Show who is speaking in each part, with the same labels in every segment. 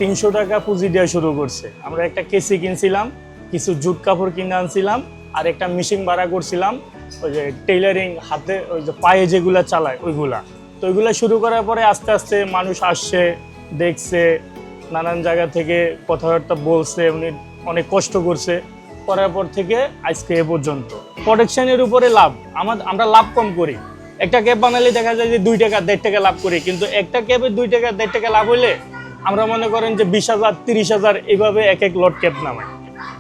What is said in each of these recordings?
Speaker 1: 300 টাকা পুঁজি দিয়ে শুরু করছে। আমরা একটা কেসি কিনছিলাম, কিছু জুট কাপড় কিনে আনছিলাম, আর একটা মেশিন ভাড়া করছিলাম, ওই যে টেইলারিং হাতে ওই যে পায়ে যেগুলা চালায় ওইগুলা। তো ওইগুলা শুরু করার পরে আস্তে আস্তে মানুষ আসছে, দেখছে, নানান জায়গা থেকে কথাবার্তা বলছে, উনি অনেক কষ্ট করছে, করার পর থেকে আজকে এ পর্যন্ত। প্রোডাকশনের উপরে লাভ, আমরা লাভ কম করি। একটা ক্যাব বানালে দেখা যায় যে 2 টাকা 1.5 টাকা লাভ করি, কিন্তু একটা ক্যাবে 2 টাকা 1.5 টাকা লাভ হইলে আমরা মনে করেন যে 20,000 30,000 এইভাবে এক এক লট ক্যাব নামাই,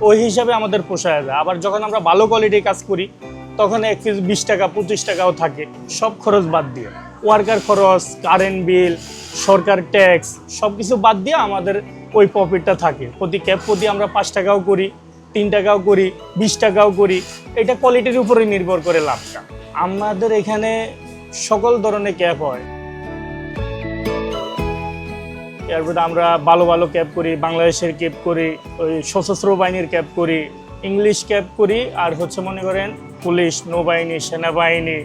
Speaker 1: ওই হিসাবে আমাদের পোষায় যায়। আবার যখন আমরা ভালো কোয়ালিটির কাজ করি তখন এক পিস 20 টাকা 25 টাকাও থাকে, সব খরচ বাদ দিয়ে, ওয়ার্কার খরচ, কারেন্ট বিল, সরকার ট্যাক্স সব কিছু বাদ দিয়ে আমাদের ওই প্রফিটটা থাকে। প্রতি ক্যাব প্রতি আমরা 5 টাকাও করি, 3 টাকাও করি, 20 টাকাও করি, এটা কোয়ালিটির উপরে নির্ভর করে লাভটা। আমাদের এখানে সকল ধরনের ক্যাব হয়। এরপরে আমরা ভালো ভালো ক্যাব করি, বাংলাদেশের ক্যাব করি, ওই সশস্ত্র বাহিনীর ক্যাব করি, ইংলিশ ক্যাব করি, আর হচ্ছে মনে করেন পুলিশ, নৌবাহিনী, সেনাবাহিনী,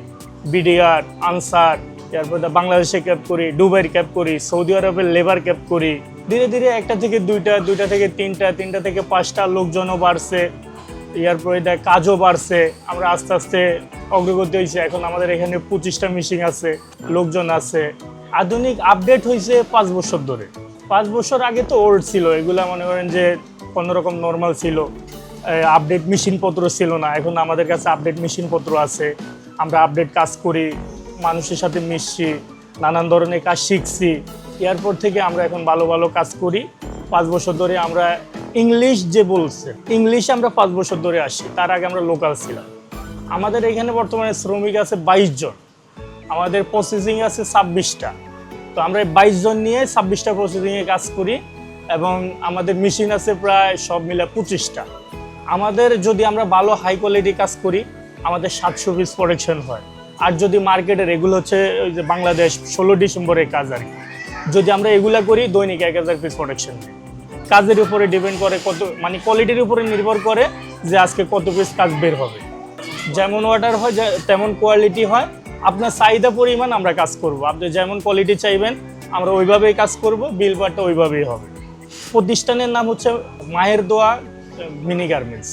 Speaker 1: বিডিআর, আনসার। এরপরে বাংলাদেশে ক্যাব করি, দুবাইয়ের ক্যাব করি, সৌদি আরবের লেবার ক্যাব করি। ধীরে ধীরে 1টা থেকে 2টা, 2টা থেকে 3টা, 3টা থেকে 5টা, লোকজনও বাড়ছে, এরপরে কাজও বাড়ছে। আমরা আস্তে আস্তে অগ্রগতি হয়েছে। এখন আমাদের এখানে 25টা মেশিন আছে, লোকজন আছে। আধুনিক আপডেট হয়েছে 5 বছর ধরে। 5 বছর আগে তো ওল্ড ছিল, এগুলা মনে করেন যে কোনোরকম নর্মাল ছিল, আপডেট মেশিনপত্র ছিল না। এখন আমাদের কাছে আপডেট মেশিনপত্র আছে, আমরা আপডেট কাজ করি, মানুষের সাথে মিশছি, নানান ধরনের কাজ শিখছি। এরপর থেকে আমরা এখন ভালো ভালো কাজ করি। 5 বছর ধরে আমরা ইংলিশ যে বলছে, ইংলিশে আমরা 5 বছর ধরে আসি, তার আগে আমরা লোকাল ছিলাম। আমাদের এখানে বর্তমানে শ্রমিক আছে 22 জন, আমাদের প্রসেসিং আছে 26টা। তো আমরা 22 জন নিয়ে 26টা প্রসেসিংয়ে কাজ করি, এবং আমাদের মেশিন আছে প্রায় সব মিলে 25টা। আমাদের যদি আমরা ভালো হাই কোয়ালিটি কাজ করি, আমাদের 700 পিস প্রোডাকশন হয়। আর যদি মার্কেটের এগুলো হচ্ছে ওই যে বাংলাদেশ 16 ডিসেম্বরের কাজ আর কি, যদি আমরা এগুলা করি দৈনিক 1000 পিস প্রোডাকশন। কাজের উপরে ডিপেন্ড করে, কত মানে কোয়ালিটির উপরে নির্ভর করে যে আজকে কত পিস কাজ বের হবে। যেমন অর্ডার হয় তেমন কোয়ালিটি হয়, আপনার চাহিদা পরিমাণ আমরা কাজ করব। আপনি যেমন কোয়ালিটি চাইবেন আমরা ওইভাবেই কাজ করব, বিল বারটা ওইভাবেই হবে। প্রতিষ্ঠানের নাম হচ্ছে মায়ের দোয়া মিনি গার্মেন্টস।